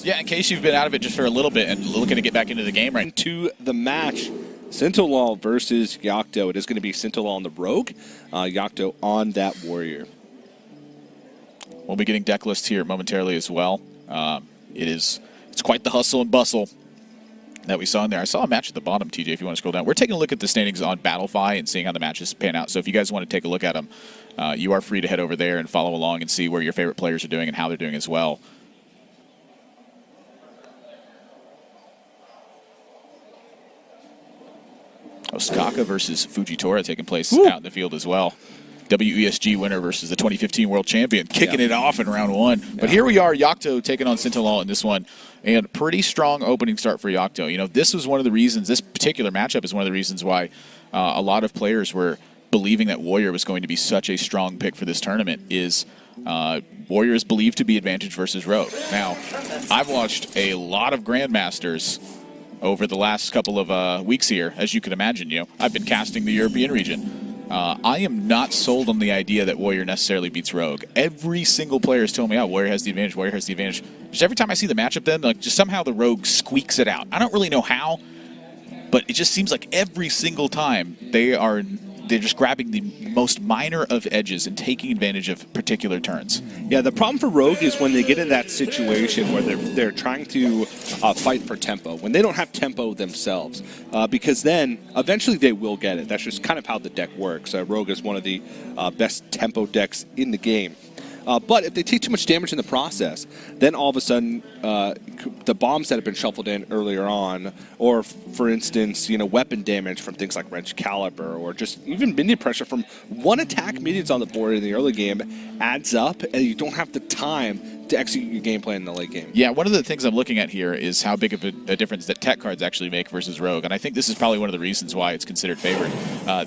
Yeah, in case you've been out of it just for a little bit and looking to get back into the game right to the match, Sintolol versus Yocto. It is going to be Sintolol on the Rogue, Yocto on that Warrior. We'll be getting deck lists here momentarily as well. It's quite the hustle and bustle that we saw in there. I saw a match at the bottom, TJ, if you want to scroll down. We're taking a look at the standings on Battlefy and seeing how the matches pan out. So if you guys want to take a look at them, you are free to head over there and follow along and see where your favorite players are doing and how they're doing as well. Osaka versus Fujitora taking place out in the field as well. WESG winner versus the 2015 world champion, kicking it off in round one. But here we are, Yocto taking on Sintolol in this one. And pretty strong opening start for Yocto. You know, this was one of the reasons, this particular matchup is one of the reasons why a lot of players were believing that Warrior was going to be such a strong pick for this tournament is Warrior is believed to be advantage versus Rogue. Now, I've watched a lot of Grandmasters over the last couple of weeks here, as you can imagine. You know, I've been casting the European region. I am not sold on the idea that Warrior necessarily beats Rogue. Every single player is telling me, oh, Warrior has the advantage, Warrior has the advantage. Just every time I see the matchup then, like, just somehow the Rogue squeaks it out. I don't really know how, but it just seems like every single time they're just grabbing the most minor of edges and taking advantage of particular turns. Yeah, the problem for Rogue is when they get in that situation where they're trying to fight for tempo, when they don't have tempo themselves, because then eventually they will get it. That's just kind of how the deck works. Rogue is one of the best tempo decks in the game. But if they take too much damage in the process, then all of a sudden the bombs that have been shuffled in earlier on, or for instance, you know, weapon damage from things like Wrench Caliber, or just even minion pressure from one attack minions on the board in the early game adds up, and you don't have the time to execute your game plan in the late game. Yeah, one of the things I'm looking at here is how big of a difference that tech cards actually make versus Rogue, and I think this is probably one of the reasons why it's considered favored.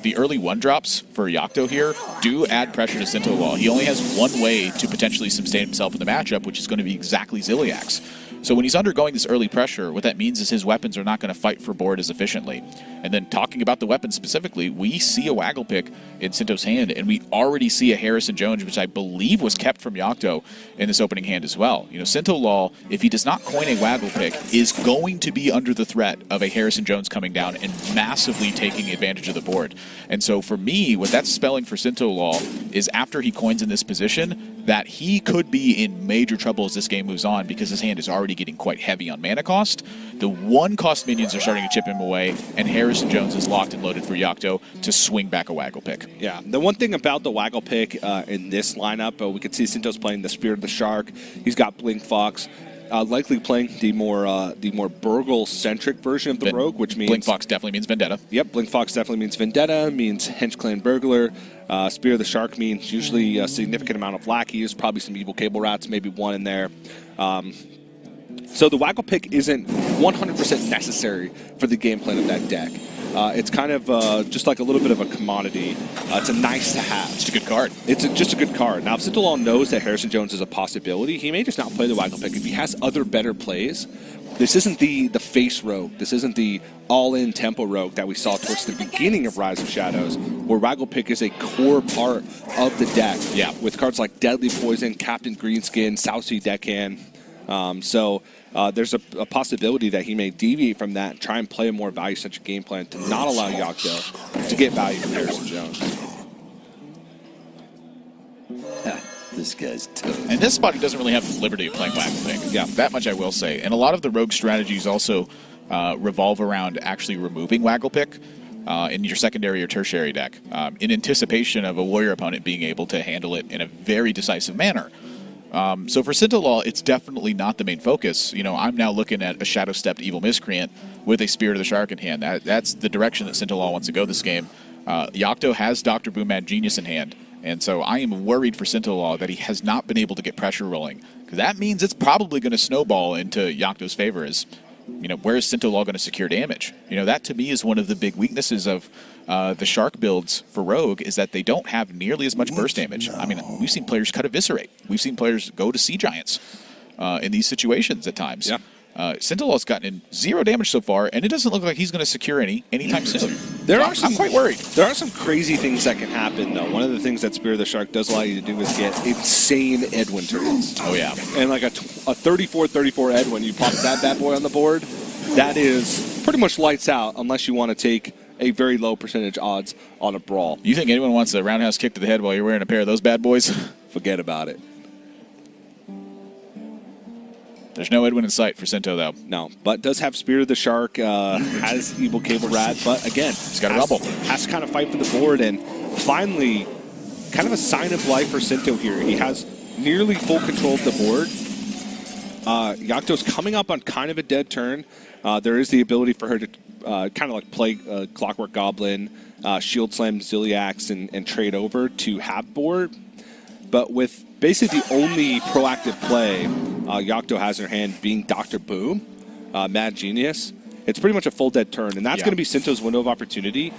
The early one-drops for Yocto here do add pressure to Sintolol. He only has one way to potentially sustain himself in the matchup, which is going to be exactly Ziliax. So when he's undergoing this early pressure, what that means is his weapons are not going to fight for board as efficiently. And then talking about the weapons specifically, we see a Waggle pick in Sinto's hand, and we already see a Harrison Jones, which I believe was kept from Yocto in this opening hand as well. You know, Sintolol, if he does not coin a Waggle pick, is going to be under the threat of a Harrison Jones coming down and massively taking advantage of the board. And so for me, what that's spelling for Sintolol is after he coins in this position, that he could be in major trouble as this game moves on because his hand is already getting quite heavy on mana cost. The one-cost minions are starting to chip him away, and Harrison Jones is locked and loaded for Yocto to swing back a Waggle pick. Yeah, the one thing about the Waggle pick in this lineup, we can see Sinto's playing the Spear of the Shark. He's got Blink Fox. Likely playing the more Burgle-centric version of the Rogue, which means... Blink Fox definitely means Vendetta. Yep, Blink Fox definitely means Vendetta, means Hench Clan Burglar. Spear of the Shark means usually a significant amount of lackeys, probably some Evil Cable Rats, maybe one in there. So the Waggle pick isn't 100% necessary for the game plan of that deck. It's kind of just like a little bit of a commodity. It's a nice to have. It's a good card. It's just a good card. Now, if Sintolol knows that Harrison Jones is a possibility, he may just not play the Waggle pick. If he has other better plays, this isn't the face Rogue. This isn't the all-in tempo Rogue that we saw towards the beginning of Rise of Shadows, where Waggle pick is a core part of the deck. Yeah. With cards like Deadly Poison, Captain Greenskin, South Sea Deckhand. So there's a possibility that he may deviate from that and try and play a more value-centric game plan to not allow Yocto to get value from Harrison Jones. This guy's toast. And this spot, he doesn't really have the liberty of playing Waggle pick. Yeah, that much I will say. And a lot of the Rogue strategies also revolve around actually removing Waggle pick in your secondary or tertiary deck in anticipation of a Warrior opponent being able to handle it in a very decisive manner. So for Sintolol, it's definitely not the main focus. You know, I'm now looking at a Shadow-stepped Evil Miscreant with a Spirit of the Shark in hand. That's the direction that Sintolol wants to go this game. Yocto has Dr. Boom Mad Genius in hand, and so I am worried for Sintolol that he has not been able to get pressure rolling, because that means it's probably going to snowball into Yocto's favor. As you know, where is Sintolol going to secure damage? You know, that to me is one of the big weaknesses of the Shark builds for Rogue, is that they don't have nearly as much burst damage. I mean, we've seen players cut Eviscerate. We've seen players go to Sea Giants in these situations at times. Yeah. Sintolol's gotten in 0 damage so far, and it doesn't look like he's going to secure anytime soon. I'm quite worried. There are some crazy things that can happen, though. One of the things that Spear of the Shark does allow you to do is get insane Edwin turns. Oh, yeah. And like a 34-34 Edwin, you pop that bad boy on the board, that is pretty much lights out unless you want to take a very low percentage odds on a brawl. You think anyone wants a roundhouse kick to the head while you're wearing a pair of those bad boys? Forget about it. There's no Edwin in sight for Sinto, though. No, but does have Spear of the Shark, has Evil Cable Rat, but again, he's got a rumble. Has to kind of fight for the board, and finally, kind of a sign of life for Sinto here. He has nearly full control of the board. Yocto's coming up on kind of a dead turn. There is the ability for her to kind of like play Clockwork Goblin, Shield Slam Ziliax, and trade over to have board. But with basically the only proactive play Yocto has in her hand being Dr. Boom, Mad Genius, it's pretty much a full dead turn. And that's going to be Sinto's window of opportunity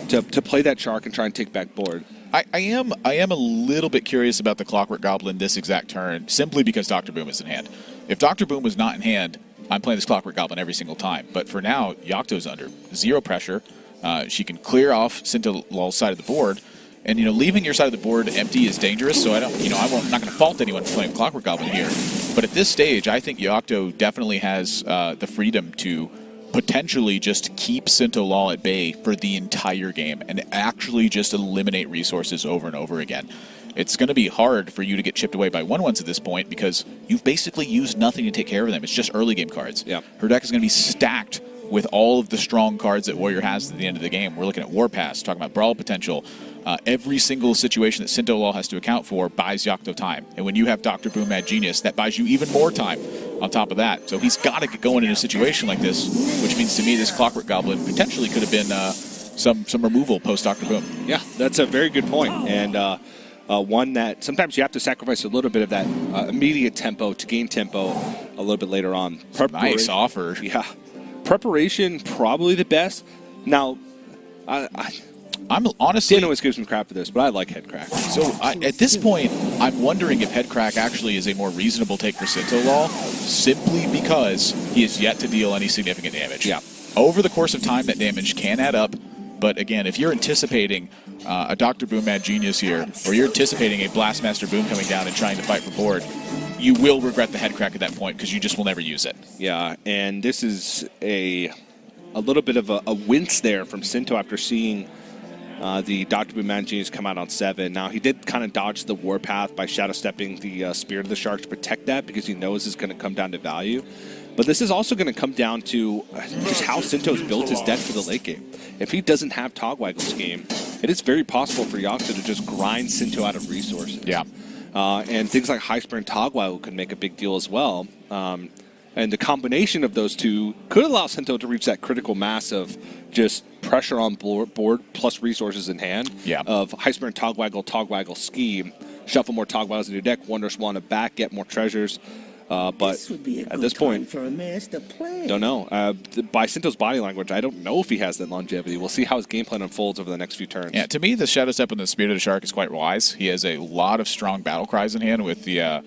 to play that Shark and try and take back board. I am a little bit curious about the Clockwork Goblin this exact turn, simply because Dr. Boom is in hand. If Dr. Boom was not in hand, I'm playing this Clockwork Goblin every single time. But for now, Yocto's under 0 pressure. She can clear off Sintolol's side of the board. And, leaving your side of the board empty is dangerous, so I'm not going to fault anyone for playing Clockwork Goblin here. But at this stage, I think Yocto definitely has the freedom to potentially just keep Sintolol at bay for the entire game and actually just eliminate resources over and over again. It's going to be hard for you to get chipped away by 1/1s at this point because you've basically used nothing to take care of them. It's just early game cards. Yeah. Her deck is going to be stacked with all of the strong cards that Warrior has at the end of the game. We're looking at Warpass, talking about Brawl potential. Every single situation that Sintolol has to account for buys Yocto time. And when you have Dr. Boom Mad Genius, that buys you even more time on top of that. So he's got to get going in a situation like this, which means to me this Clockwork Goblin potentially could have been some removal post Dr. Boom. Yeah, that's a very good point. And one that sometimes you have to sacrifice a little bit of that immediate tempo to gain tempo a little bit later on. Nice offer. Yeah. Preparation, probably the best. Now, I'm honestly... Dan always gives me crap for this, but I like Head Crack. So at this point, I'm wondering if Head Crack actually is a more reasonable take for Sintolol, simply because he is yet to deal any significant damage. Yeah. Over the course of time, that damage can add up. But again, if you're anticipating a Dr. Boom Mad Genius here, or you're anticipating a Blastmaster Boom coming down and trying to fight for board, you will regret the Head Crack at that point because you just will never use it. Yeah, and this is a little bit of a wince there from Sinto after seeing the Dr. Boom Mad Genius come out on 7. Now, he did kind of dodge the Warpath by Shadow Stepping the Spirit of the Shark to protect that because he knows it's going to come down to value. But this is also going to come down to just how Sinto's built his deck for the late game. If he doesn't have Togwaggle's game, it is very possible for Yocto to just grind Sinto out of resources. Yeah. And things like High Spring Togwaggle could make a big deal as well. And the combination of those two could allow Sinto to reach that critical mass of just pressure on board plus resources in hand of High Spring Togwaggle scheme. Shuffle more Togwaggles in your deck, Wonder Swan it back, get more treasures. But at this point, for a master plan. Don't know. By Sinto's body language, I don't know if he has that longevity. We'll see how his game plan unfolds over the next few turns. Yeah, to me, the Shadow Step and the Spirit of the Shark is quite wise. He has a lot of strong battle cries in hand with the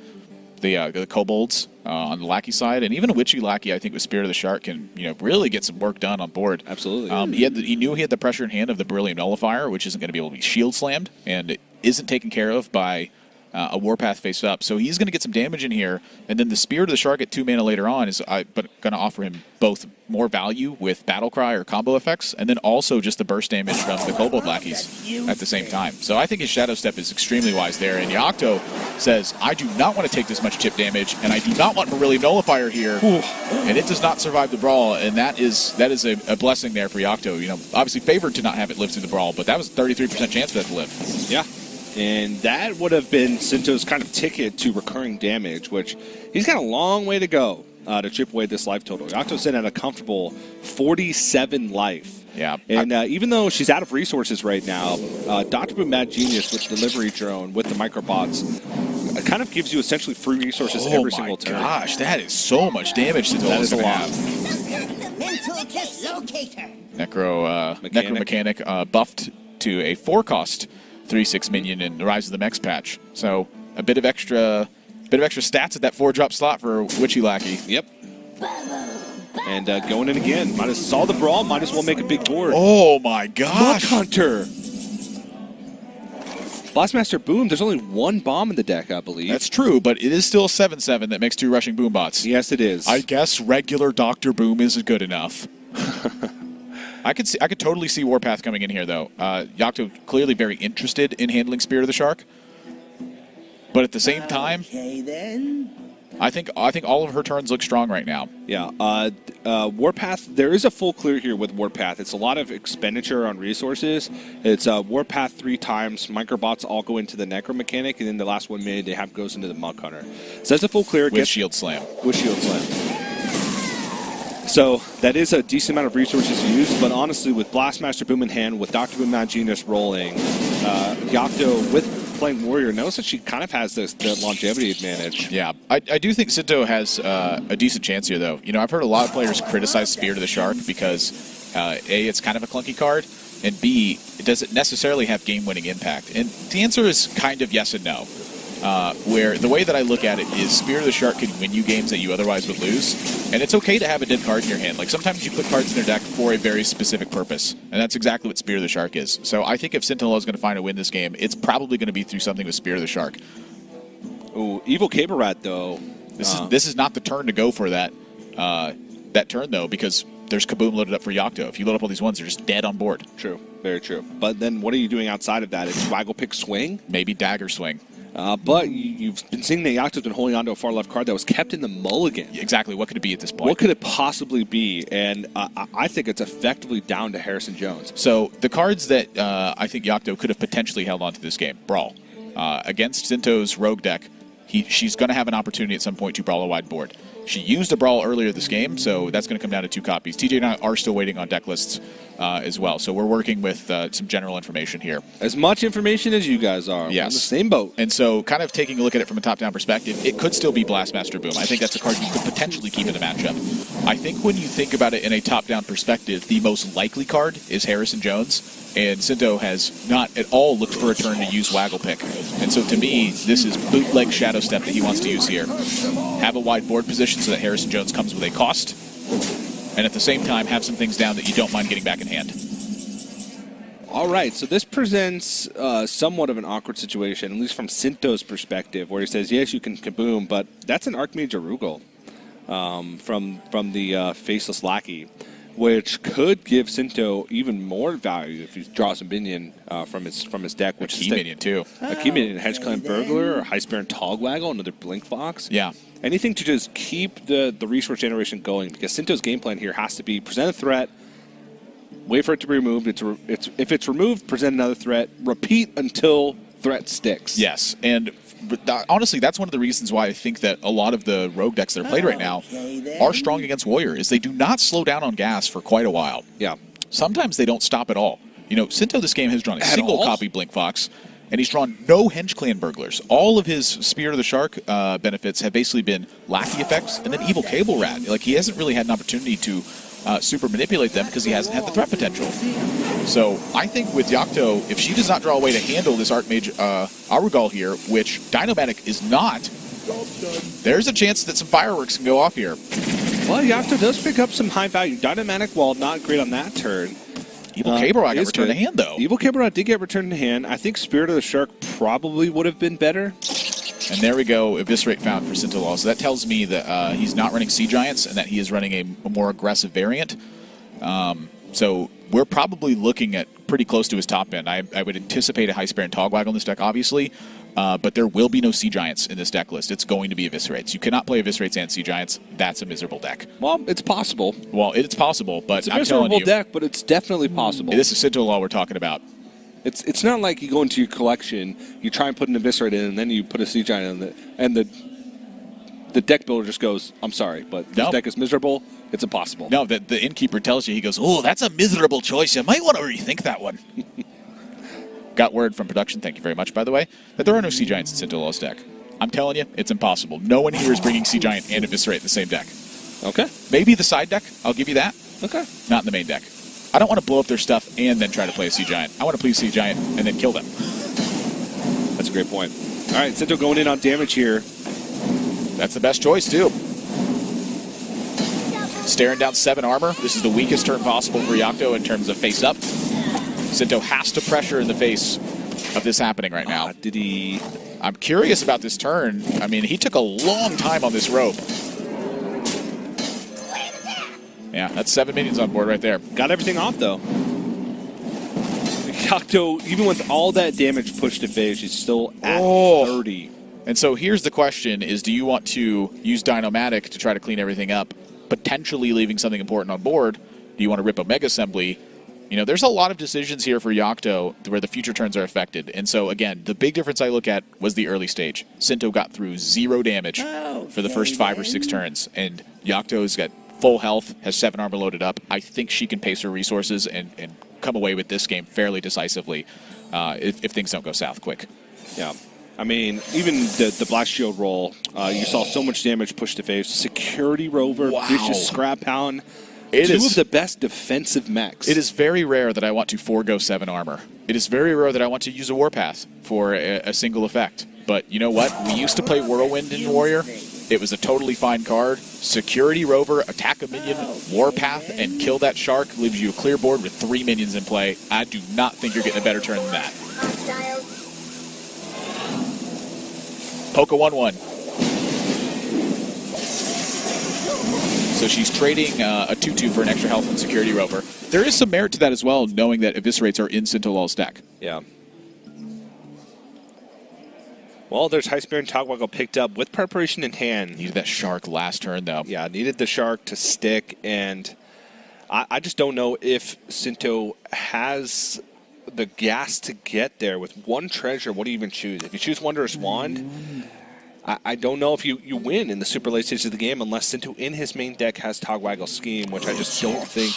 kobolds on the lackey side, and even a witchy lackey, I think, with Spirit of the Shark can really get some work done on board. Absolutely. He knew he had the pressure in hand of the Beryllium Nullifier, which isn't going to be able to be shield slammed, and it isn't taken care of by a Warpath face up. So he's going to get some damage in here, and then the Spirit of the Shark at 2 mana later on is going to offer him both more value with Battle Cry or combo effects, and then also just the burst damage from the Kobold lackeys at the same time. So I think his Shadow Step is extremely wise there, and Yocto says, I do not want to take this much chip damage, and I do not want Beryllium Nullifier here, and it does not survive the Brawl, and that is a blessing there for Yocto. Obviously favored to not have it live through the Brawl, but that was a 33% chance for that to live. Yeah. And that would have been Sinto's kind of ticket to recurring damage, which he's got a long way to go to chip away this life total. Yocto's sitting at a comfortable 47 life. Yeah. And even though she's out of resources right now, Dr. Boom Mad Genius with Delivery Drone, with the microbots, kind of gives you essentially free resources every single turn. Oh my gosh, that is so much damage to That is a lot. Necro Mechanic buffed to a 4-cost 3/6 minion in the Rise of the Mechs patch. So a bit of extra stats at that 4-drop slot for Witchy Lackey. Yep. And going in again. Might as saw the brawl, might as well make a big board. Oh my gosh. Muck Hunter. Blastmaster Boom, there's only one bomb in the deck, I believe. That's true, but it is still 7/7 that makes 2 rushing boom bots. Yes, it is. I guess regular Dr. Boom isn't good enough. I could totally see Warpath coming in here, though. Yocto clearly very interested in handling Spirit of the Shark. But at the same time, I think all of her turns look strong right now. Yeah. Warpath, there is a full clear here with Warpath. It's a lot of expenditure on resources. It's Warpath 3 times. Microbots all go into the Necro mechanic, and then the last 1 minute they have goes into the Muck Hunter. So that's a full clear. With Shield Slam. With Shield Slam. So that is a decent amount of resources used, but honestly, with Blastmaster Boom in hand, with Dr. Boom Mad Genius rolling, Yocto with playing Warrior knows that she kind of has the longevity advantage. Yeah, I do think Sinto has a decent chance here, though. You know, I've heard a lot of players criticize Spirit of the Shark because, A, it's kind of a clunky card, and B, it doesn't necessarily have game-winning impact. And the answer is kind of yes and no. Where the way that I look at it is Spirit of the Shark can win you games that you otherwise would lose, and it's okay to have a dead card in your hand. Like, sometimes you put cards in your deck for a very specific purpose, and that's exactly what Spirit of the Shark is. So I think if Sintolol is going to find a win this game, it's probably going to be through something with Spirit of the Shark. Ooh, Evil Cable Rat, though. This is not the turn to go for that turn, though, because there's Kaboom loaded up for Yocto. If you load up all these ones, they're just dead on board. True, very true. But then what are you doing outside of that? Is Waggle Pick Swing? Maybe Dagger Swing. But you've been seeing that Yocto's been holding on to a far left card that was kept in the mulligan. Exactly. What could it be at this point? What could it possibly be? And I think it's effectively down to Harrison Jones. So the cards that I think Yocto could have potentially held on to this game. Brawl. Against Sinto's Rogue deck, she's going to have an opportunity at some point to brawl a wide board. She used a Brawl earlier this game, so that's going to come down to 2 copies. TJ and I are still waiting on deck lists as well, so we're working with some general information here. As much information as you guys are. Yes. We're on the same boat. And so kind of taking a look at it from a top-down perspective, it could still be Blastmaster Boom. I think that's a card you could potentially keep in the matchup. I think when you think about it in a top-down perspective, the most likely card is Harrison Jones, and Sinto has not at all looked for a turn to use Waggle Pick. And so to me, this is bootleg Shadow Step that he wants to use here. Have a wide board position so that Harrison Jones comes with a cost, and at the same time have some things down that you don't mind getting back in hand. All right, so this presents somewhat of an awkward situation, at least from Sinto's perspective, where he says, yes, you can Kaboom, but that's an Archmage Arugal from the Faceless Lackey, which could give Sinto even more value if he draws a minion from his deck. Which a key minion, too. A key minion, Hedge Clan Burglar, or High Spear and Togwaggle, another Blink Fox. Yeah. Anything to just keep the resource generation going, because Sinto's game plan here has to be present a threat, wait for it to be removed. If it's removed, present another threat, repeat until threat sticks. Yes, and honestly, that's one of the reasons why I think that a lot of the rogue decks that are played right now are strong against Warrior, is they do not slow down on gas for quite a while. Yeah. Sometimes they don't stop at all. You know, Sinto this game has drawn a single copy Blink Fox, and he's drawn no Henge Clan Burglars. All of his Spirit of the Shark benefits have basically been Lackey effects and then Evil Cable Rat. Like, he hasn't really had an opportunity to super manipulate them because he hasn't had the threat potential. So I think with Yocto, if she does not draw a way to handle this Archmage Arugal here, which Dynomatic is not, there's a chance that some fireworks can go off here. Well, Yocto does pick up some high value. Dynomatic, while not great on that turn. Evil Cable Rat got returned to hand, though. Evil Cable Rat did get returned to hand. I think Spirit of the Shark probably would have been better. And there we go, Eviscerate found for Sintolol. So that tells me that he's not running Sea Giants and that he is running a more aggressive variant. So we're probably looking at pretty close to his top end. I would anticipate a High Spear and Togwaggle in this deck, obviously, but there will be no Sea Giants in this deck list. It's going to be Eviscerates. You cannot play Eviscerates and Sea Giants. That's a miserable deck. Well, it's possible. Well, it's possible, but it's a I'm telling you, miserable deck, but it's definitely possible. This is Sintolol we're talking about. It's not like you go into your collection, you try and put an Eviscerate in, and then you put a Sea Giant in, and the deck builder just goes, I'm sorry, but this deck is miserable. It's impossible. No, the innkeeper tells you, he goes, oh, that's a miserable choice. You might want to rethink that one. Got word from production, thank you very much, by the way, that there are no Sea Giants in Sintolol's deck. I'm telling you, it's impossible. No one here is bringing Sea Giant and Eviscerate in the same deck. Okay. Maybe the side deck, I'll give you that. Okay. Not in the main deck. I don't want to blow up their stuff and then try to play a Sea Giant. I want to play a Sea Giant and then kill them. That's a great point. All right, Sinto going in on damage here. That's the best choice, too. staring down 7 armor. This is the weakest turn possible for Yocto in terms of face up. Sinto has to pressure in the face of this happening right now. Did he? I'm curious about this turn. I mean, he took a long time on this rope. Yeah, that's 7 minions on board right there. Got everything off, though. Yocto, even with all that damage pushed to phase, he's still at 30. And so here's the question is, do you want to use Dynomatic to try to clean everything up, potentially leaving something important on board? Do you want to rip Omega Assembly? You know, there's a lot of decisions here for Yocto where the future turns are affected. And so, again, the big difference I look at was the early stage. Sinto got through 0 damage for the first 5 or 6 turns. And Yocto's got full health, has 7 armor loaded up. I think she can pace her resources and come away with this game fairly decisively if things don't go south quick. Yeah. I mean, even the Blast Shield roll, you saw so much damage pushed to face. Security Rover, Vicious Scrap Hound. Two of the best defensive mechs. It is very rare that I want to forego 7 armor. It is very rare that I want to use a Warpath for a single effect. But you know what? We used to play Whirlwind in Warrior. It was a totally fine card. Security Rover, attack a minion, Warpath, and kill that shark. Leaves you a clear board with 3 minions in play. I do not think you're getting a better turn than that. Poke a 1/1. So she's trading a 2/2 for an extra health and Security Rover. There is some merit to that as well, knowing that Eviscerates are in Sintolol's deck. Yeah. Well, there's High Spear and Togwaggle picked up with preparation in hand. Needed that shark last turn, though. Yeah, needed the shark to stick, and I just don't know if Sinto has the gas to get there. With 1 treasure, what do you even choose? If you choose Wondrous Wand, I don't know if you win in the super late stages of the game unless Sinto in his main deck has Togwaggle Scheme, which I just don't think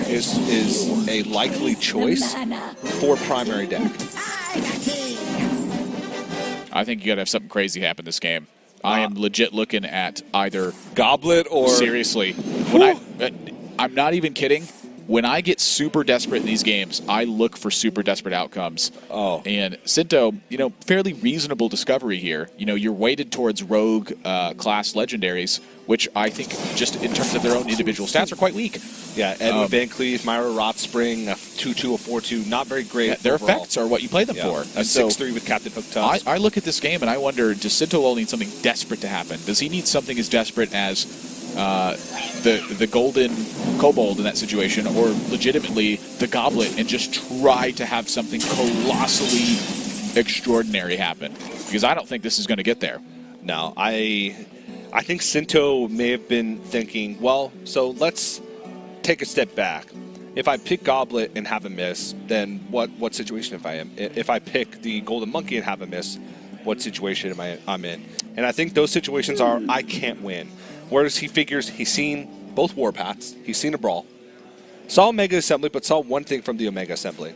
is a likely choice for primary deck. I think you got to have something crazy happen this game. I am legit looking at either Goblet or seriously. I'm not even kidding. When I get super desperate in these games, I look for super desperate outcomes. Oh. And Sinto, you know, fairly reasonable discovery here. You know, you're weighted towards rogue class legendaries, which I think just in terms of their own individual stats are quite weak. Yeah, Edwin Van Cleef, Myra Rotspring, a 2/2, a 4/2, not very great. Yeah, their overall. effects are what you play them for. A 6/3 with Captain Hook Tusk. I look at this game and I wonder, does Sintolol need something desperate to happen? Does he need something as desperate as the golden kobold in that situation, or legitimately the goblet, and just try to have something colossally extraordinary happen? Because I don't think this is going to get there. No, I think Sinto may have been thinking, well, so let's take a step back. If I pick Goblet and have a miss, then what situation am I in? If I pick the Golden Monkey and have a miss, what situation I'm in? And I think those situations are I can't win. Whereas he figures he's seen both Warpaths, he's seen a Brawl, saw Omega Assembly, but saw one thing from the Omega Assembly.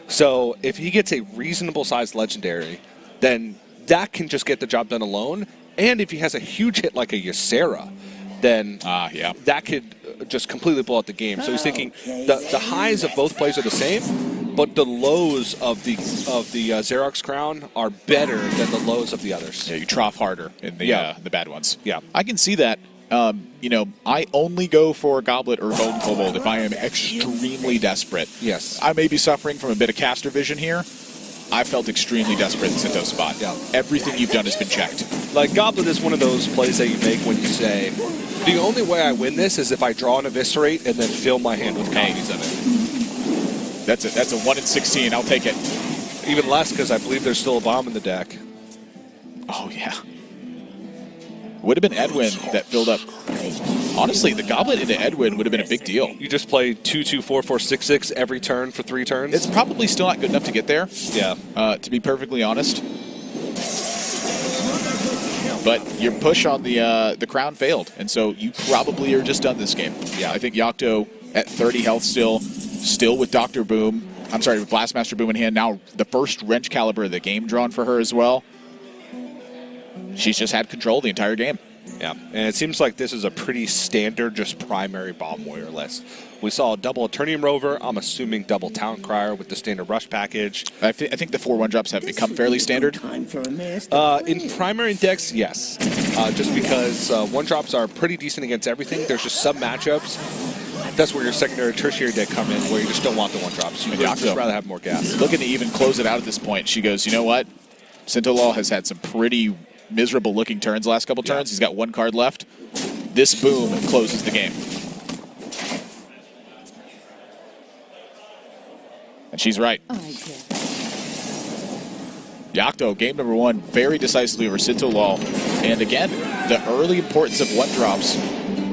So if he gets a reasonable sized legendary, then that can just get the job done alone. And if he has a huge hit like a Ysera, then that could just completely blow out the game. So he's thinking the highs of both plays are the same, but the lows of the Xerox Crown are better than the lows of the others. Yeah, you trough harder in the bad ones. Yeah, I can see that. You know, I only go for Goblet or Golden Kobold if I am extremely desperate. Yes. I may be suffering from a bit of caster vision here. I felt extremely desperate in Sinto's spot. Yeah. Everything you've done has been checked. Like, Goblet is one of those plays that you make when you say, the only way I win this is if I draw an Eviscerate and then fill my hand with copies of it. That's a 1 in 16. I'll take it. Even less because I believe there's still a bomb in the deck. Oh, yeah. Would have been Edwin that filled up. Honestly, the Goblet into Edwin would have been a big deal. You just play 2/2, 4/4, 6/6 every turn for 3 turns? It's probably still not good enough to get there. Yeah. To be perfectly honest. But your push on the crown failed, and so you probably are just done this game. Yeah, I think Yocto at 30 health still with Dr. Boom. I'm sorry, with Blastmaster Boom in hand. Now the first wrench caliber of the game drawn for her as well. She's just had control the entire game. Yeah, and it seems like this is a pretty standard, just primary Bomb Warrior list. We saw a double Eternium Rover. I'm assuming double Talent Crier with the standard Rush package. I think the 4 1-drops have become fairly standard. In primary decks, yes. Just because 1-drops are pretty decent against everything. There's just some matchups. That's where your secondary, tertiary deck come in, where you just don't want the 1-drops. You'd just rather have more gas. Looking to even close it out at this point. She goes, you know what? Sintolol has had some pretty miserable-looking turns the last couple turns. He's got 1 card left. This boom closes the game. And she's right. Yocto, game number 1, very decisively over Sintolol. And again, the early importance of 1-drops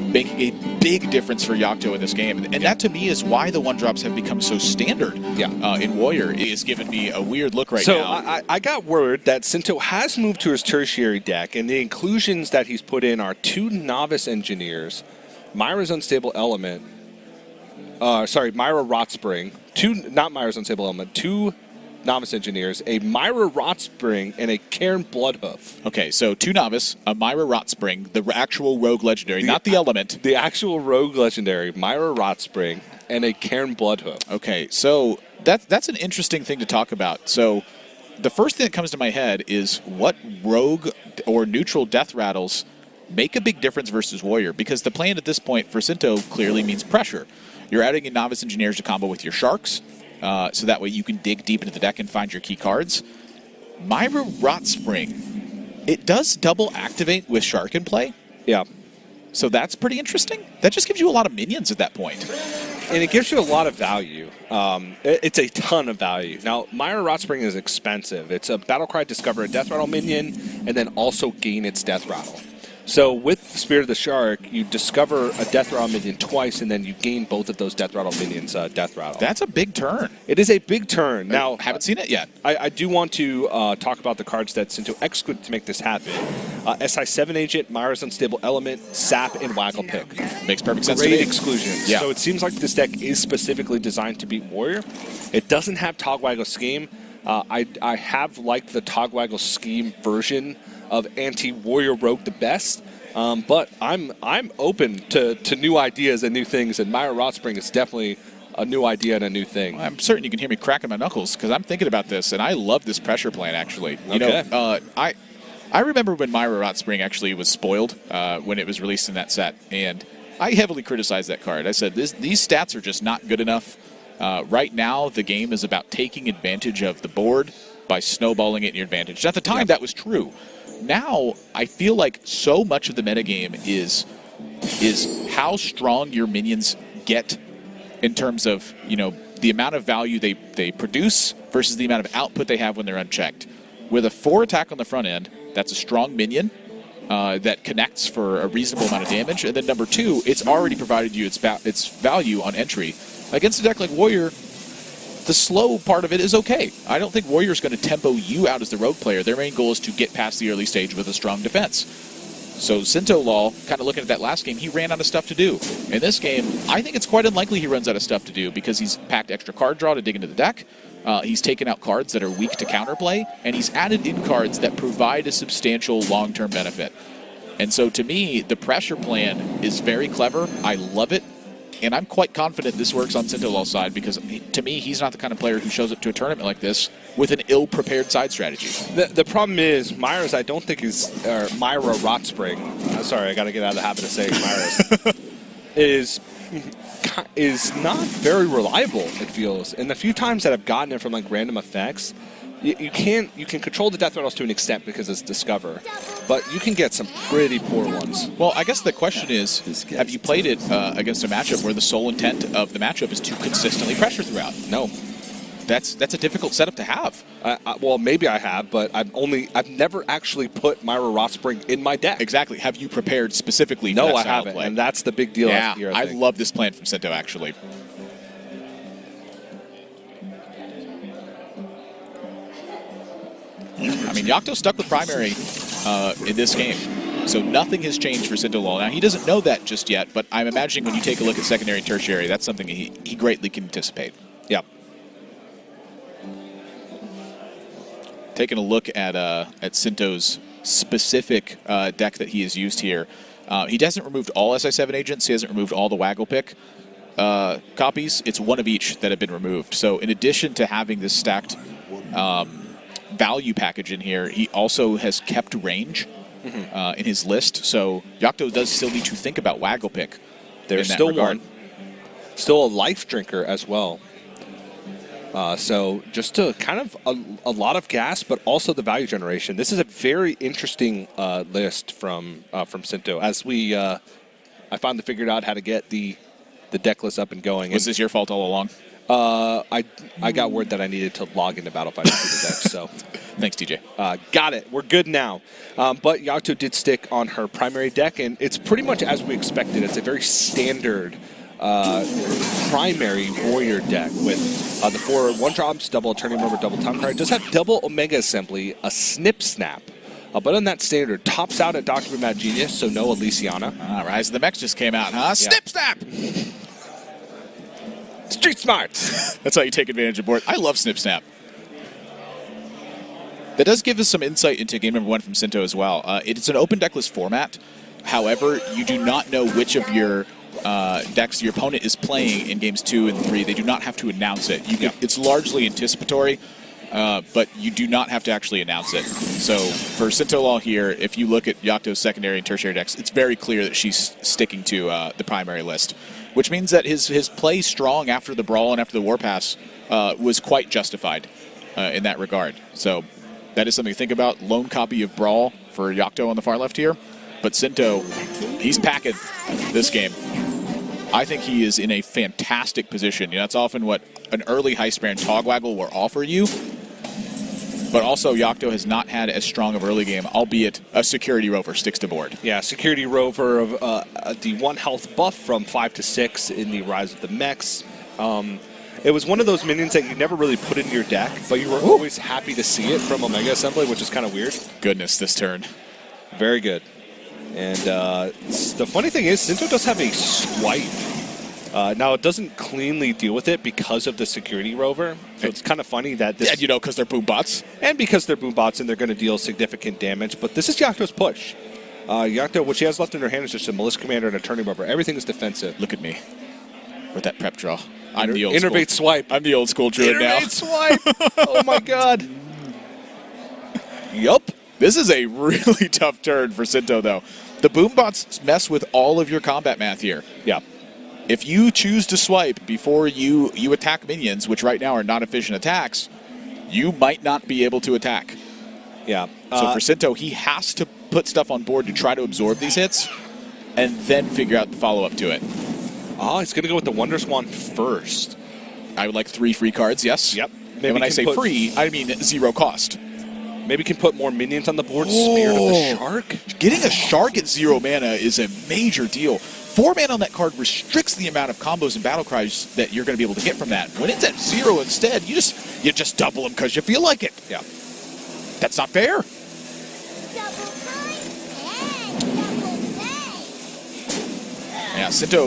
making a big difference for Yocto in this game. And that, to me, is why the 1-drops have become so standard in Warrior. It has given me a weird look now. So I got word that Sinto has moved to his tertiary deck, and the inclusions that he's put in are 2 Novice Engineers, Myra's Unstable Element, Myra Rotspring, 2 Novice Engineers, a Myra Rotspring, and a Cairn Bloodhoof. Okay, so 2 Novice, a Myra Rotspring, the actual Rogue Legendary, not the Element. The actual Rogue Legendary, Myra Rotspring, and a Cairn Bloodhoof. Okay, so that's an interesting thing to talk about. So the first thing that comes to my head is what Rogue or neutral Death Rattles make a big difference versus Warrior, because the plan at this point for Sinto clearly means pressure. You're adding in Novice Engineers to combo with your Sharks, so that way you can dig deep into the deck and find your key cards. Myra Rotspring, it does double activate with Shark in play. Yeah. So that's pretty interesting. That just gives you a lot of minions at that point. And it gives you a lot of value. It's a ton of value. Now, Myra Rotspring is expensive. It's a Battlecry, discover a Death Rattle minion, and then also gain its Death Rattle. So with the Spirit of the Shark, you discover a Death Rattle minion twice, and then you gain both of those Death Rattle minions Death Rattle. That's a big turn. It is a big turn. Now, haven't seen it yet. I do want to talk about the cards that Sinto executed to make this happen. SI7 Agent, Myra's Unstable Element, Sap, and Waggle Pick. Makes perfect sense to Great me. exclusions. Yeah. So it seems like this deck is specifically designed to beat Warrior. It doesn't have Togwaggle Scheme. I have liked the Togwaggle Scheme version of anti-Warrior Rogue the best. But I'm open to new ideas and new things, and Myra Rotspring is definitely a new idea and a new thing. Well, I'm certain you can hear me cracking my knuckles because I'm thinking about this, and I love this pressure plan, actually. You know, I remember when Myra Rotspring actually was spoiled when it was released in that set, and I heavily criticized that card. I said, these stats are just not good enough. Right now, the game is about taking advantage of the board by snowballing it in your advantage. At the time, that was true. Now, I feel like so much of the metagame is how strong your minions get in terms of, you know, the amount of value they produce versus the amount of output they have when they're unchecked. With a 4 attack on the front end, that's a strong minion that connects for a reasonable amount of damage. And then number 2, it's already provided you its value on entry. Against a deck like Warrior, the slow part of it is okay. I don't think Warrior's going to tempo you out as the rogue player. Their main goal is to get past the early stage with a strong defense. So Sintolol, kind of looking at that last game, he ran out of stuff to do. In this game, I think it's quite unlikely he runs out of stuff to do because he's packed extra card draw to dig into the deck. He's taken out cards that are weak to counterplay, and he's added in cards that provide a substantial long-term benefit. And so to me, the pressure plan is very clever. I love it. And I'm quite confident this works on Sintolol's side because, to me, he's not the kind of player who shows up to a tournament like this with an ill-prepared side strategy. The problem is, Myra's, I don't think is, or Myra Rotspring, sorry, I got to get out of the habit of saying Myra's, is not very reliable, it feels. And the few times that I've gotten it from like random effects, you can control the Death Rattles to an extent because it's Discover, but you can get some pretty poor ones. Well, I guess the question is, have you played it against a matchup where the sole intent of the matchup is to consistently pressure throughout? No. That's a difficult setup to have. Well, maybe I have, but I've never actually put Myra Rotspring in my deck. Exactly. Have you prepared specifically for no, that I style haven't, of play? and that's the big deal. Yeah, here, I think. love this plan from Sinto, actually. I mean, Yocto stuck with primary in this game, so nothing has changed for Sintolol. Now, he doesn't know that just yet, but I'm imagining when you take a look at secondary and tertiary, that's something he greatly can anticipate. Yep. Taking a look at Sinto's specific deck that he has used here, he hasn't removed all SI7 agents. He hasn't removed all the Waggle Pick. copies, it's one of each that have been removed. So in addition to having this stacked value package in here, he also has kept range in his list. So Yocto does still need to think about Waggle Pick. There's still one. Still a life drinker as well. So just to kind of a lot of gas, but also the value generation. This is a very interesting list from Sinto. As I finally figured out how to get the deck list up and going. Was this your fault all along? I got word that I needed to log into Battlefight to see the deck, so. Thanks, TJ. Got it. We're good now. But Yocto did stick on her primary deck, and it's pretty much as we expected. It's a very standard primary warrior deck with the 4 1-drops, double Turning Rover, double Time Card. It does have double Omega Assembly, a Snip Snap. But on that standard, tops out at Dr. Mad Genius, so no Elysiana. Rise of the Mechs just came out, huh? Yeah. Snip Snap! Street Smart! That's how you take advantage of board. I love Snip Snap. That does give us some insight into game number 1 from Sinto as well. It's an open decklist format. However, you do not know which of your decks your opponent is playing in games 2 and 3. They do not have to announce it. It's largely anticipatory, but you do not have to actually announce it. So for Sintolol here, if you look at Yocto's secondary and tertiary decks, it's very clear that she's sticking to the primary list, which means that his play strong after the Brawl and after the Warpass was quite justified in that regard. So that is something to think about. Lone copy of Brawl for Yocto on the far left here. But Sinto, he's packing this game. I think he is in a fantastic position. That's often what an early Heistbrand Togwaggle will offer you. But also, Yocto has not had as strong of early game, albeit a Security Rover sticks to board. Yeah, Security Rover of the 1 health buff from 5 to 6 in the Rise of the Mechs. It was one of those minions that you never really put in your deck, but you were always happy to see it from Omega Assembly, which is kind of weird. Goodness, this turn. Very good. And the funny thing is, Sinto does have a swipe. Now, it doesn't cleanly deal with it because of the Security Rover. So it's kind of funny that this... Yeah, because they're boom bots. And because they're boom bots and they're going to deal significant damage. But this is Yocto's push. Yocto, what she has left in her hand is just a Militia Commander and a Turning Rover. Everything is defensive. Look at me with that prep draw. I'm the old Innervate school. Swipe. I'm the old school druid now. Innervate Swipe! Oh my god. Yup. This is a really tough turn for Sinto, though. The boom bots mess with all of your combat math here. Yeah. If you choose to swipe before you attack minions, which right now are not efficient attacks, you might not be able to attack. Yeah. So for Sinto, he has to put stuff on board to try to absorb these hits and then figure out the follow-up to it. Oh, he's going to go with the Wonder Swan first. I would like 3 free cards, yes. Yep. And when I say free, I mean 0 cost. Maybe can put more minions on the board. Spirit of the Shark. Getting a Shark at 0 mana is a major deal. 4 mana on that card restricts the amount of combos and battle cries that you're going to be able to get from that. When it's at 0 instead, you just double them because you feel like it. Yeah. That's not fair. Yeah, Sinto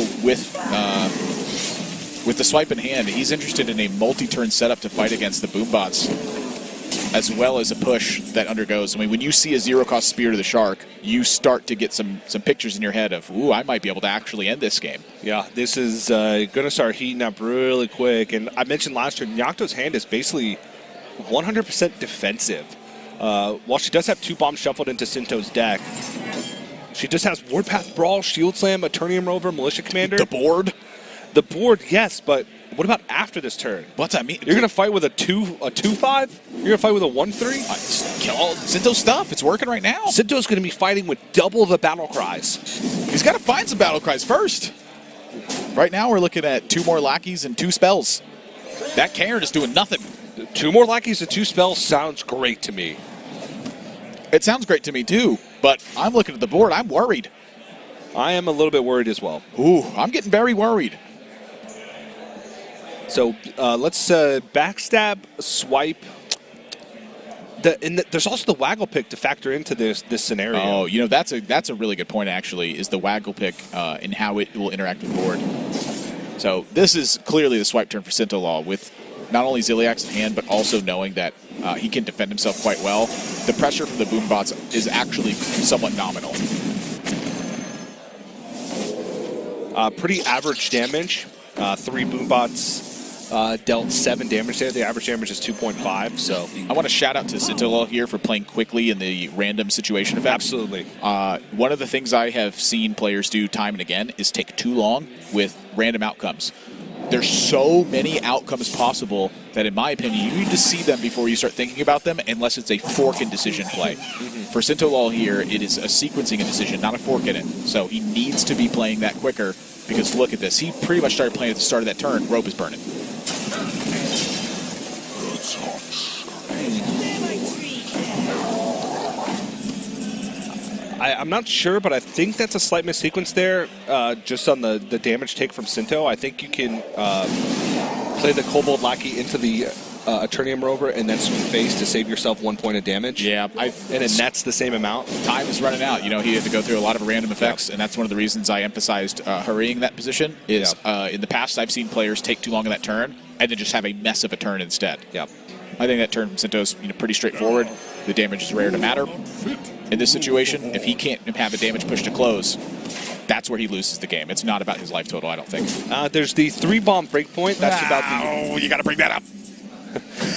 with the swipe in hand, he's interested in a multi-turn setup to fight against the boombots, as well as a push that undergoes. I mean, when you see a 0-cost Spirit of the Shark, you start to get some pictures in your head of, ooh, I might be able to actually end this game. Yeah, this is going to start heating up really quick. And I mentioned last turn, Yocto's hand is basically 100% defensive. While she does have 2 bombs shuffled into Sinto's deck, she just has Warpath Brawl, Shield Slam, Eternium Rover, Militia Commander. The board? The board, yes, but what about after this turn? What's that mean? You're going to fight with a 2-5? You're going to fight with a 1-3? Kill all Sinto's stuff. It's working right now. Sinto's going to be fighting with double the battle cries. He's got to find some battle cries first. Right now, we're looking at 2 more lackeys and 2 spells. That Cairn is doing nothing. 2 more lackeys and 2 spells sounds great to me. It sounds great to me, too. But I'm looking at the board. I'm worried. I am a little bit worried as well. Ooh, I'm getting very worried. So let's backstab, swipe. There's also the Waggle Pick to factor into this scenario. Oh, that's a really good point, actually, is the Waggle Pick and how it will interact with the board. So this is clearly the swipe turn for Sintolol with not only Ziliax in hand, but also knowing that he can defend himself quite well. The pressure from the boombots is actually somewhat nominal. Pretty average damage. 3 Boombots dealt 7 damage there. The average damage is 2.5. So I want to shout out to Sintolol here for playing quickly in the random situation effect. absolutely. One of the things I have seen players do time and again is take too long with random outcomes. There's so many outcomes possible that, in my opinion, you need to see them before you start thinking about them, unless it's a fork and decision play. For Sintolol here, it is a sequencing and decision, not a fork in it. So he needs to be playing that quicker, because look at this. He pretty much started playing at the start of that turn. Rope is burning. I'm not sure, but I think that's a slight missequence there, just on the damage take from Sinto. I think you can play the Kobold Lackey into the Eternium Rover and then swing face to save yourself 1 point of damage. Yeah. And it nets the same amount. Time is running out. You know, he had to go through a lot of random effects, and that's one of the reasons I emphasized hurrying that position. Is in the past, I've seen players take too long in that turn and then just have a mess of a turn instead. Yeah. I think that turn from Sinto's pretty straightforward. The damage is rare to matter. In this situation, if he can't have a damage push to close, that's where he loses the game. It's not about his life total, I don't think. There's the 3-bomb breakpoint. That's about the... Oh, you got to bring that up.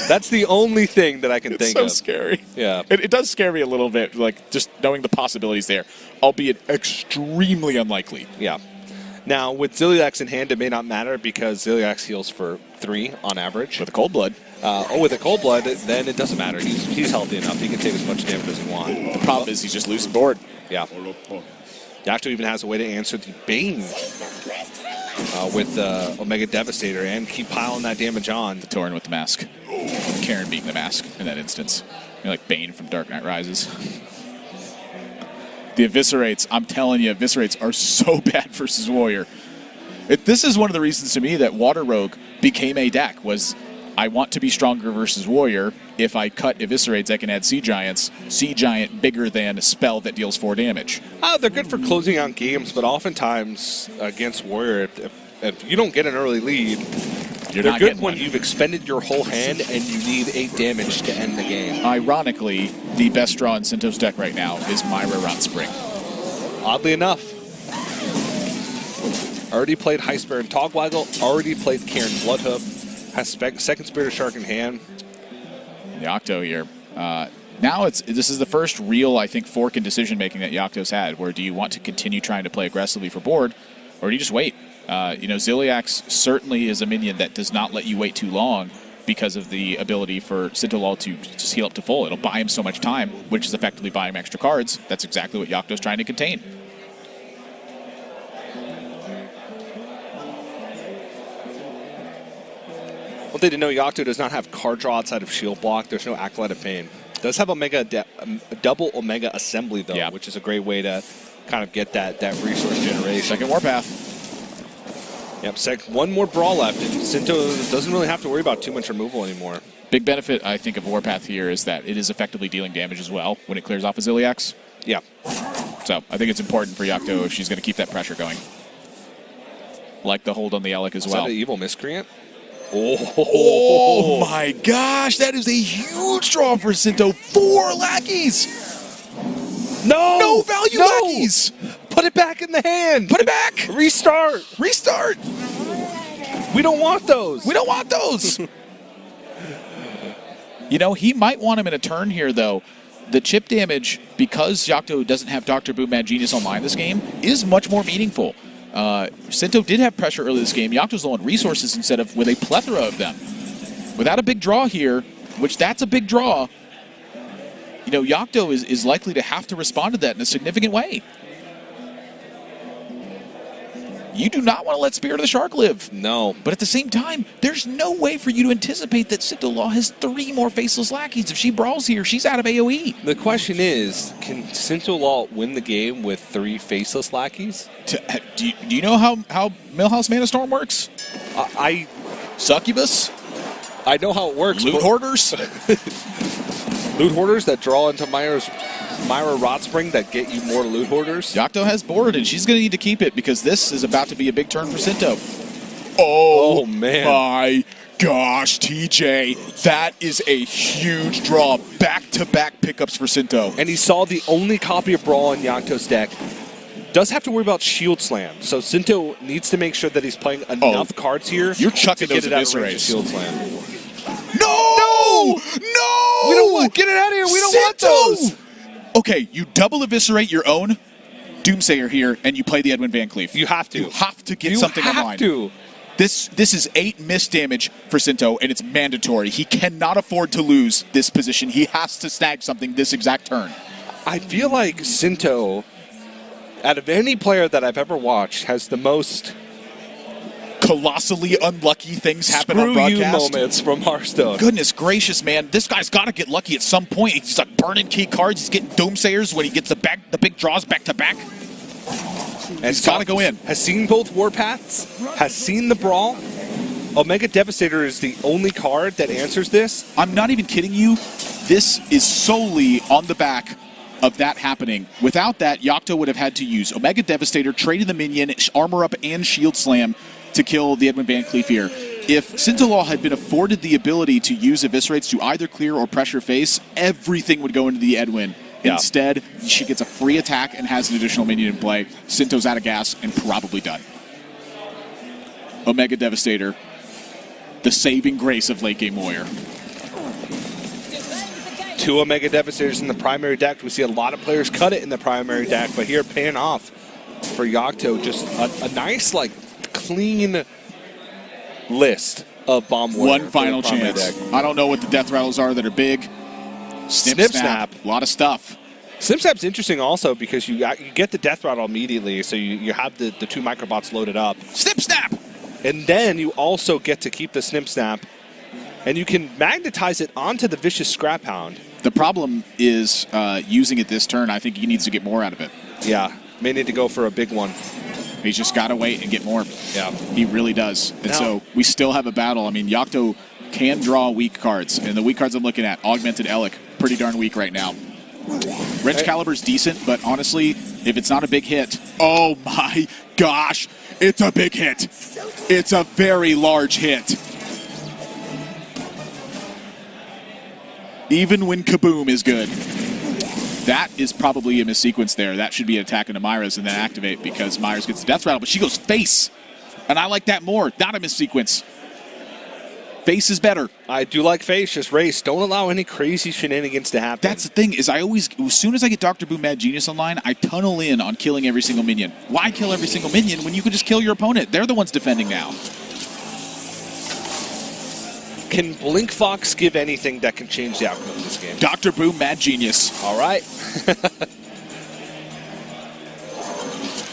That's the only thing that I can think so of. Scary. Yeah. It does scare me a little bit, like just knowing the possibilities there, albeit extremely unlikely. Yeah. Now, with Ziliax in hand, it may not matter because Ziliax heals for 3 on average. With a cold blood. With a cold blood, then it doesn't matter. He's healthy enough. He can take as much damage as he wants. The problem is he's just loose and bored. Yeah. Yocto even has a way to answer the Bane with Omega Devastator and keep piling that damage on. The Tauren with the mask. Karen beating the mask in that instance. Like Bane from Dark Knight Rises. The Eviscerates, I'm telling you, Eviscerates are so bad versus Warrior. This is one of the reasons to me that Water Rogue became a deck, was I want to be stronger versus Warrior. If I cut Eviscerates, I can add Sea Giants. Sea Giant bigger than a spell that deals 4 damage. They're good for closing out games, but oftentimes against Warrior, if you don't get an early lead, they're good when you've expended your whole hand and you need 8 damage to end the game. Ironically, the best draw in Sinto's deck right now is Myra Rot Spring. Oddly enough. Already played Heist Baron Togwaggle, already played Karen Bloodhoof, has second Spirit of Shark in hand. The Yocto here. Now this is the first real, I think, fork in decision-making that Yocto's had, where do you want to continue trying to play aggressively for board, or do you just wait? Ziliax certainly is a minion that does not let you wait too long because of the ability for Sintolol to just heal up to full. It'll buy him so much time, which is effectively buying him extra cards. That's exactly what Yocto's trying to contain. One thing to know, Yocto does not have card draw outside of Shield Block. There's no Acolyte of Pain. Does have double Omega Assembly, though, which is a great way to kind of get that resource generation. Second Warpath. Yep, one more Brawl left, and Sinto doesn't really have to worry about too much removal anymore. Big benefit, I think, of Warpath here is that it is effectively dealing damage as well when it clears off a Ziliax. Yeah. So I think it's important for Yocto if she's going to keep that pressure going. Like the hold on the Alec as well. Is that an Evil Miscreant? Oh my gosh, that is a huge draw for Sinto. 4 lackeys! No value lackeys! Put it back in the hand! Put it back! Restart! Restart! We don't want those! We don't want those! He might want him in a turn here, though. The chip damage, because Yocto doesn't have Dr. Boom Mad Genius online this game, is much more meaningful. Sinto did have pressure early this game. Yocto's low on resources instead of with a plethora of them. Without a big draw here, which that's a big draw, Yocto is likely to have to respond to that in a significant way. You do not want to let Spirit of the Shark live. No. But at the same time, there's no way for you to anticipate that Sintolol has 3 more Faceless Lackeys. If she brawls here, she's out of AoE. The question is, can Sintolol win the game with 3 Faceless Lackeys? Do you know how Millhouse Mana Storm works? Succubus? I know how it works. Loot Hoarders? Loot Hoarders that draw into Myra Rot Spring that get you more Loot Hoarders. Yocto has board, and she's going to need to keep it because this is about to be a big turn for Sinto. Oh man. My gosh, TJ. That is a huge draw. Back-to-back pickups for Sinto. And he saw the only copy of Brawl in Yocto's deck. does have to worry about shield slam. So Sinto needs to make sure that he's playing enough cards here. You're chucking to get those it out of range of eviscerates. shield slam. No! We don't want. Get it out of here. We don't want those. Okay, you double eviscerate your own Doomsayer here, and you play the Edwin Van Cleef. You have to. You have to get something online. You have to. This is 8 miss damage for Sinto, and it's mandatory. He cannot afford to lose this position. He has to snag something this exact turn. I feel like Sinto, out of any player that I've ever watched, has the most Colossally unlucky things happen on screw you broadcast. moments from Hearthstone. Goodness gracious, man. This guy's got to get lucky at some point. He's like burning key cards. He's getting Doomsayers when he gets the big draws back to back. And He's got to go in. Has seen both Warpaths, has seen the Brawl. Omega Devastator is the only card that answers this. I'm not even kidding you. This is solely on the back of that happening. Without that, Yocto would have had to use Omega Devastator, traded the minion, armor up, and shield slam to kill the Edwin Van Cleef here. If Sintolol had been afforded the ability to use Eviscerates to either clear or pressure face, everything would go into the Edwin. Yeah. Instead, she gets a free attack and has an additional minion in play. Sinto's out of gas and probably done. Omega Devastator, the saving grace of late game warrior. 2 Omega Devastators in the primary deck. We see a lot of players cut it in the primary deck, but here paying off for Yocto. Just a nice, like, clean list of Bomb Warrior. One final chance. Deck. I don't know what the death rattles are that are big. Snip, snap. A lot of stuff. Snip Snap's interesting also because you get the death rattle immediately, so you have the 2 microbots loaded up. Snip snap! And then you also get to keep the Snip Snap, and you can magnetize it onto the Vicious Scrap Hound. The problem is using it this turn. I think he needs to get more out of it. Yeah, may need to go for a big one. He's just got to wait and get more. Yeah. He really does. And Now, so we still have a battle. I mean, Yocto can draw weak cards. And the weak cards I'm looking at, Augmented Elec, pretty darn weak right now. Wrench Caliber's decent, but honestly, if it's not a big hit, oh my gosh, it's a big hit. It's a very large hit. Even when Kaboom is good. That is probably a missequence there. That should be an attack into Myra's and then activate because Myra's gets the death rattle, but she goes face. And I like that more. Not a missequence. Face is better. I do like face, just race. Don't allow any crazy shenanigans to happen. That's the thing, is I always, as soon as I get Dr. Boom Mad Genius online, I tunnel in on killing every single minion. Why kill every single minion when you could just kill your opponent? They're the ones defending now. Can Blink Fox give anything that can change the outcome of this game? Dr. Boom Mad Genius. All right.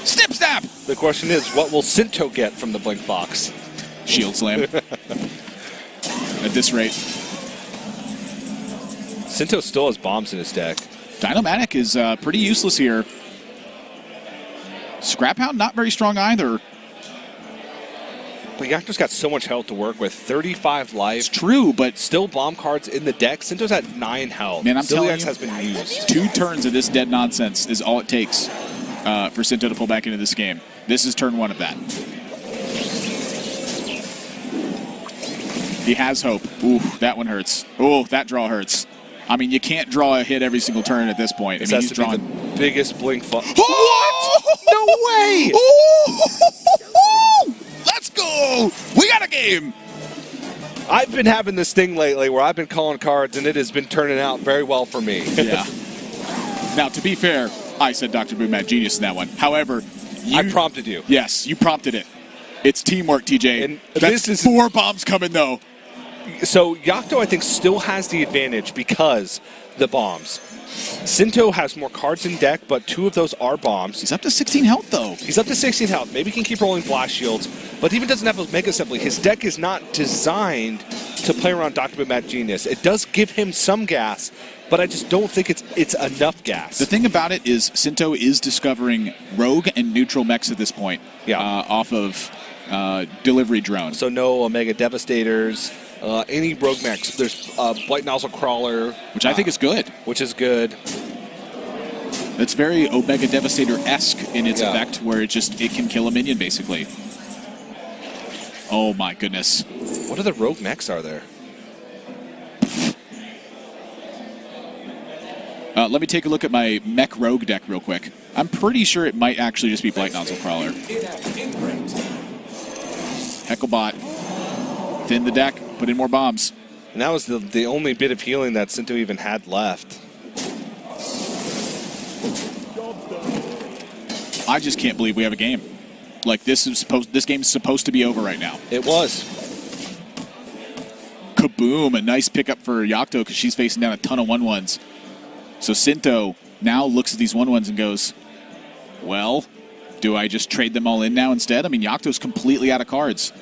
Snip snap! The question is, what will Sinto get from the Blink Fox? Shield slam. At this rate. Sinto still has bombs in his deck. Dynomatic is pretty useless here. Scrap Hound, not very strong either. But Yocto's got so much health to work with. 35 life. It's true, but Still bomb cards in the deck. Sinto's at 9 health. man, I'm telling Zilliax you, has been used. 2 turns of this dead nonsense is all it takes for Sinto to pull back into this game. This is turn 1 of that. He has hope. Ooh, that one hurts. Ooh, that draw hurts. I mean, you can't draw a hit every single turn at this point. This I mean, has he's to be drawing. the biggest Blink Fox. What? No way! Ooh! Let's go! We got a game! I've been having this thing lately where I've been calling cards, and it has been turning out very well for me. Yeah. Now, to be fair, I said Dr. Boom Mad Genius in that one. However, I prompted you. Yes, you prompted it. It's teamwork, TJ. And That's this is 4 bombs coming, though. So Yocto, I think, still has the advantage because the bombs. Sinto has more cards in deck, but 2 of those are bombs. He's up to 16 health, though. He's up to 16 health. Maybe he can keep rolling blast shields, but he even doesn't have those Mega Assembly. His deck is not designed to play around Dr. Mad Genius. It does give him some gas, but I just don't think it's enough gas. The thing about it is Sinto is discovering rogue and neutral mechs at this point. Yeah. Off of delivery drones. So no Omega Devastators, any rogue mechs. There's Blight Nozzle Crawler, Which I think is good. which is good. It's very Omega Devastator-esque in its Yeah. effect, where it can kill a minion, basically. Oh, my goodness. What other rogue mechs are there? Let me take a look at my mech rogue deck real quick. I'm pretty sure it might actually just be Blight Nozzle Crawler. Hecklebot. Thin the deck. Put in more bombs. And that was the only bit of healing that Sinto even had left. I just can't believe we have a game. Like, this game's supposed to be over right now. It was. Kaboom! A nice pickup for Yocto because she's facing down a ton of 1/1s. So Sinto now looks at these 1/1s and goes, well, do I just trade them all in now instead? I mean, Yocto's completely out of cards.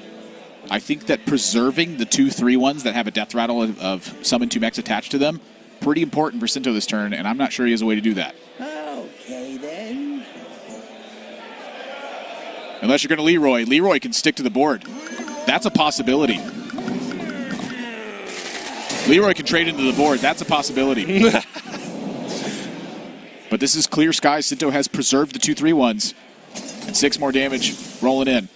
I think that preserving the 2/3/1s that have a death rattle of summon 2 mechs attached to them, pretty important for Sinto this turn, and I'm not sure he has a way to do that. Okay, then. Unless you're going to Leroy. Leroy can stick to the board. That's a possibility. Leroy can trade into the board. That's a possibility. But this is clear skies. Sinto has preserved the 2/3/1s. And 6 more damage rolling in.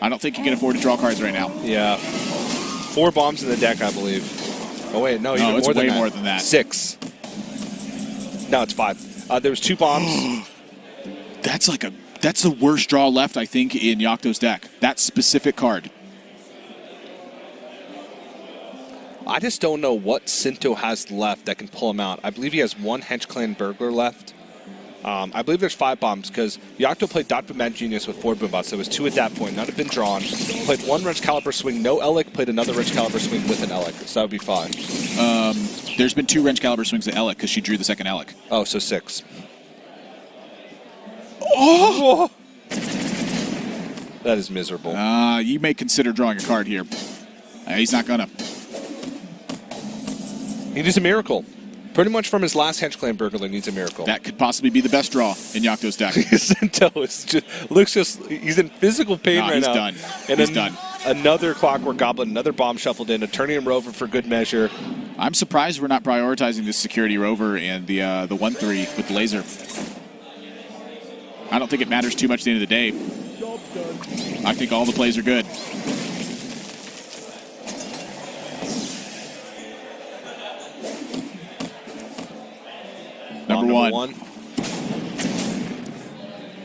I don't think you can afford to draw cards right now. Yeah. 4 bombs in the deck, I believe. Oh, wait, no, even it's more than way that. more than that. 6. No, it's 5. There was 2 bombs. That's the worst draw left, I think, in Yocto's deck. That specific card. I just don't know what Sinto has left that can pull him out. I believe he has 1 Hench Clan Burglar left. I believe there's 5 bombs because Yocto played Dot Boom Mad Genius with 4 boom bots. There was 2 at that point. None have been drawn. Played 1 Wrench Caliber swing, no Elec. Played another Wrench Caliber swing with an Elec. So that would be 5. There's been 2 Wrench Caliber swings at Elec because she drew the second Elec. Oh, so 6. Oh! That is miserable. You may consider drawing a card here. He's not gonna. He needs a miracle. Pretty much from his last Hench Clan Burglar needs a miracle. That could possibly be the best draw in Yocto's deck. Sinto is he's in physical pain right now. Done. And He's done. Another Clockwork Goblin, another bomb shuffled in, a Eternium Rover for good measure. I'm surprised we're not prioritizing this Security Rover and the 1/3 with the laser. I don't think it matters too much at the end of the day. I think all the plays are good. Number one.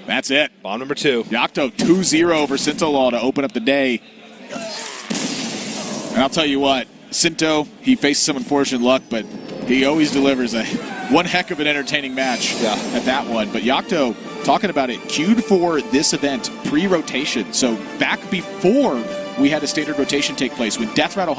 That's it. Bomb number 2. Yocto 2-0 over Sintolol to open up the day. And I'll tell you what, Sinto, he faced some unfortunate luck, but he always delivers one heck of an entertaining match at that one. But Yocto, talking about it, queued for this event pre-rotation. So back before we had a standard rotation take place, when Death Rattle